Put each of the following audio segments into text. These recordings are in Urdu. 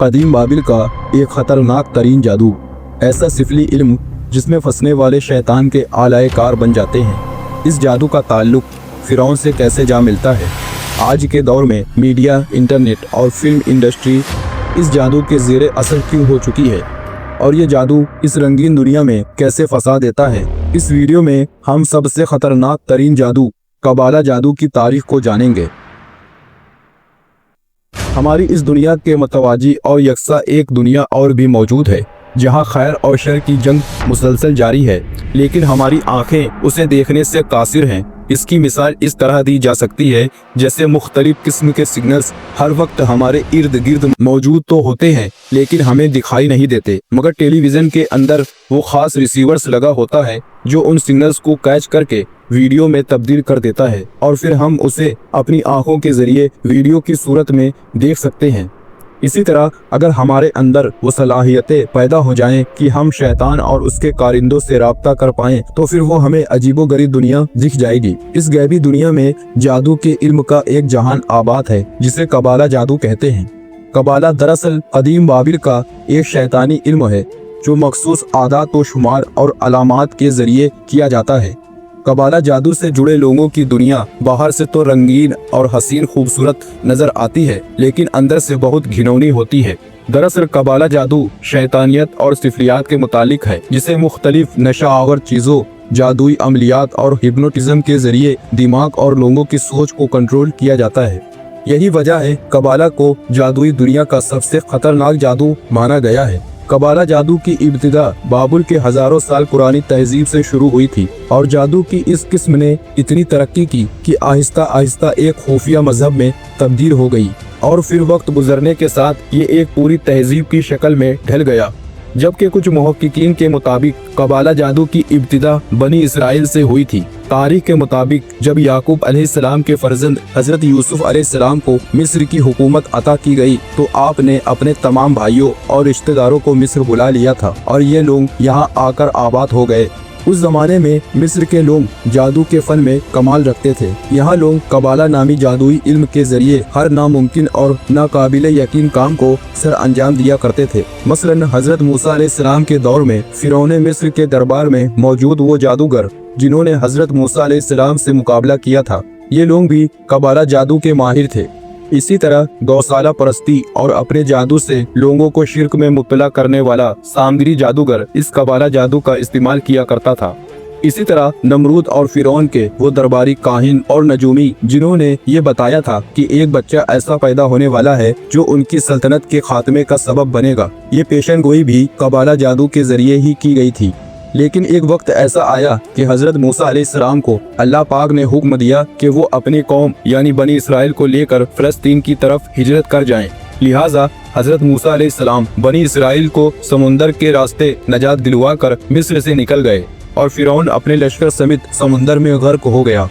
قدیم بابل کا ایک خطرناک ترین جادو، ایسا سفلی علم جس میں پھنسنے والے شیطان کے آلائے کار بن جاتے ہیں۔ اس جادو کا تعلق فرعون سے کیسے جا ملتا ہے؟ آج کے دور میں میڈیا، انٹرنیٹ اور فلم انڈسٹری اس جادو کے زیر اثر کیوں ہو چکی ہے، اور یہ جادو اس رنگین دنیا میں کیسے پھنسا دیتا ہے؟ اس ویڈیو میں ہم سب سے خطرناک ترین جادو، قبالہ جادو کی تاریخ کو جانیں گے۔ ہماری اس دنیا کے متوازی اور یکساں ایک دنیا اور بھی موجود ہے، جہاں خیر اور شر کی جنگ مسلسل جاری ہے، لیکن ہماری آنکھیں اسے دیکھنے سے قاصر ہیں۔ اس کی مثال اس طرح دی جا سکتی ہے جیسے مختلف قسم کے سگنلز ہر وقت ہمارے ارد گرد موجود تو ہوتے ہیں، لیکن ہمیں دکھائی نہیں دیتے، مگر ٹیلی ویژن کے اندر وہ خاص ریسیورز لگا ہوتا ہے جو ان سگنلز کو کیچ کر کے ویڈیو میں تبدیل کر دیتا ہے، اور پھر ہم اسے اپنی آنکھوں کے ذریعے ویڈیو کی صورت میں دیکھ سکتے ہیں۔ اسی طرح اگر ہمارے اندر وہ صلاحیتیں پیدا ہو جائیں کہ ہم شیطان اور اس کے کارندوں سے رابطہ کر پائیں، تو پھر وہ ہمیں عجیب و غریب دنیا دکھ جائے گی۔ اس غیبی دنیا میں جادو کے علم کا ایک جہان آباد ہے جسے قبالہ جادو کہتے ہیں۔ قبالہ دراصل قدیم بابل کا ایک شیطانی علم ہے جو مخصوص اعداد و شمار اور علامات کے ذریعے کیا جاتا ہے۔ قبالہ جادو سے جڑے لوگوں کی دنیا باہر سے تو رنگین اور حسین خوبصورت نظر آتی ہے، لیکن اندر سے بہت گھناؤنی ہوتی ہے۔ دراصل قبالہ جادو شیطانیت اور سفلیات کے متعلق ہے، جسے مختلف نشہ آور چیزوں، جادوئی عملیات اور ہپنوٹزم کے ذریعے دماغ اور لوگوں کی سوچ کو کنٹرول کیا جاتا ہے۔ یہی وجہ ہے قبالہ کو جادوئی دنیا کا سب سے خطرناک جادو مانا گیا ہے۔ قبالہ جادو کی ابتدا بابل کے ہزاروں سال پرانی تہذیب سے شروع ہوئی تھی، اور جادو کی اس قسم نے اتنی ترقی کی کہ آہستہ آہستہ ایک خفیہ مذہب میں تبدیل ہو گئی، اور پھر وقت گزرنے کے ساتھ یہ ایک پوری تہذیب کی شکل میں ڈھل گیا۔ جبکہ کچھ محققین کے مطابق قبالہ جادو کی ابتدا بنی اسرائیل سے ہوئی تھی۔ تاریخ کے مطابق جب یعقوب علیہ السلام کے فرزند حضرت یوسف علیہ السلام کو مصر کی حکومت عطا کی گئی، تو آپ نے اپنے تمام بھائیوں اور رشتہ داروں کو مصر بلا لیا تھا، اور یہ لوگ یہاں آ کر آباد ہو گئے۔ اس زمانے میں مصر کے لوگ جادو کے فن میں کمال رکھتے تھے۔ یہاں لوگ قبالہ نامی جادوئی علم کے ذریعے ہر ناممکن اور ناقابل یقین کام کو سر انجام دیا کرتے تھے۔ مثلا حضرت موسیٰ علیہ السلام کے دور میں فرعون مصر کے دربار میں موجود وہ جادوگر جنہوں نے حضرت موسیٰ علیہ السلام سے مقابلہ کیا تھا، یہ لوگ بھی قبالہ جادو کے ماہر تھے۔ اسی طرح گوسالہ پرستی اور اپنے جادو سے لوگوں کو شرک میں مبتلا کرنے والا سامری جادوگر اس قبالہ جادو کا استعمال کیا کرتا تھا۔ اسی طرح نمرود اور فرعون کے وہ درباری کاہن اور نجومی جنہوں نے یہ بتایا تھا کہ ایک بچہ ایسا پیدا ہونے والا ہے جو ان کی سلطنت کے خاتمے کا سبب بنے گا، یہ پیشن گوئی بھی قبالہ جادو کے ذریعے ہی کی گئی تھی۔ لیکن ایک وقت ایسا آیا کہ حضرت موسیٰ علیہ السلام کو اللہ پاک نے حکم دیا کہ وہ اپنی قوم یعنی بنی اسرائیل کو لے کر فلسطین کی طرف ہجرت کر جائیں۔ لہٰذا حضرت موسیٰ علیہ السلام بنی اسرائیل کو سمندر کے راستے نجات دلوا کر مصر سے نکل گئے، اور فرعون اپنے لشکر سمیت سمندر میں غرق ہو گیا۔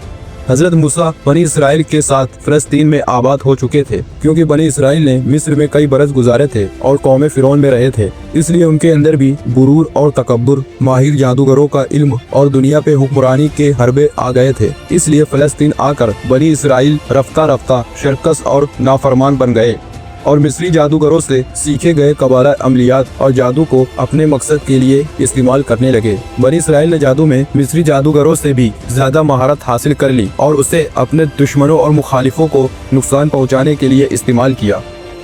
حضرت موسیٰ بنی اسرائیل کے ساتھ فلسطین میں آباد ہو چکے تھے، کیونکہ بنی اسرائیل نے مصر میں کئی برس گزارے تھے اور قوم فرعون میں رہے تھے، اس لیے ان کے اندر بھی غرور اور تکبر، ماہر جادوگروں کا علم اور دنیا پہ حکمرانی کے حربے آ گئے تھے۔ اس لیے فلسطین آ کر بنی اسرائیل رفتہ رفتہ شرکس اور نافرمان بن گئے، اور مصری جادوگروں سے سیکھے گئے قبالہ عملیات اور جادو کو اپنے مقصد کے لیے استعمال کرنے لگے۔ بنی اسرائیل نے جادو میں مصری جادوگروں سے بھی زیادہ مہارت حاصل کر لی، اور اسے اپنے دشمنوں اور مخالفوں کو نقصان پہنچانے کے لیے استعمال کیا،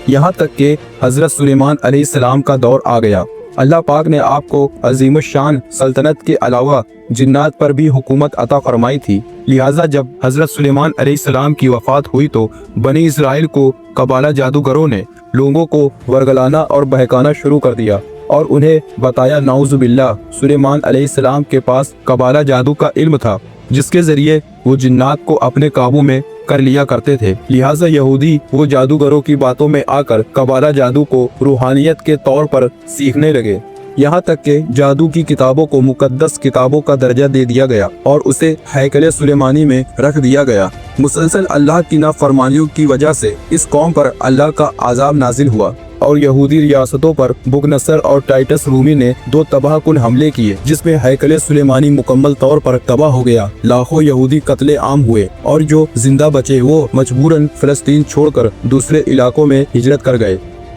یہاں تک کہ حضرت سلیمان علیہ السلام کا دور آ گیا۔ اللہ پاک نے آپ کو عظیم الشان سلطنت کے علاوہ جنات پر بھی حکومت عطا فرمائی تھی، لہٰذا جب حضرت سلیمان علیہ السلام کی وفات ہوئی تو بنی اسرائیل کو قبالہ جادوگروں نے لوگوں کو ورگلانا اور بہکانا شروع کر دیا، اور انہیں بتایا نعوذ باللہ سلیمان علیہ السلام کے پاس قبالہ جادو کا علم تھا، جس کے ذریعے وہ جنات کو اپنے قابو میں کر لیا کرتے تھے۔ لہٰذا یہودی وہ جادوگروں کی باتوں میں آ کر قبالہ جادو کو روحانیت کے طور پر سیکھنے لگے، یہاں تک کہ جادو کی کتابوں کو مقدس کتابوں کا درجہ دے دیا گیا اور اسے ہیکل سلیمانی میں رکھ دیا گیا۔ مسلسل اللہ کی نافرمانیوں کی وجہ سے اس قوم پر اللہ کا عذاب نازل ہوا، اور یہودی ریاستوں پر بغنصر اور ٹائٹس رومی نے 2 تباہ کن حملے کیے، جس میں ہیکل سلیمانی مکمل طور پر تباہ ہو گیا۔ لاکھوں یہودی قتل عام ہوئے، اور جو زندہ بچے وہ مجبوراً فلسطین چھوڑ کر دوسرے علاقوں میں ہجرت کر گئے۔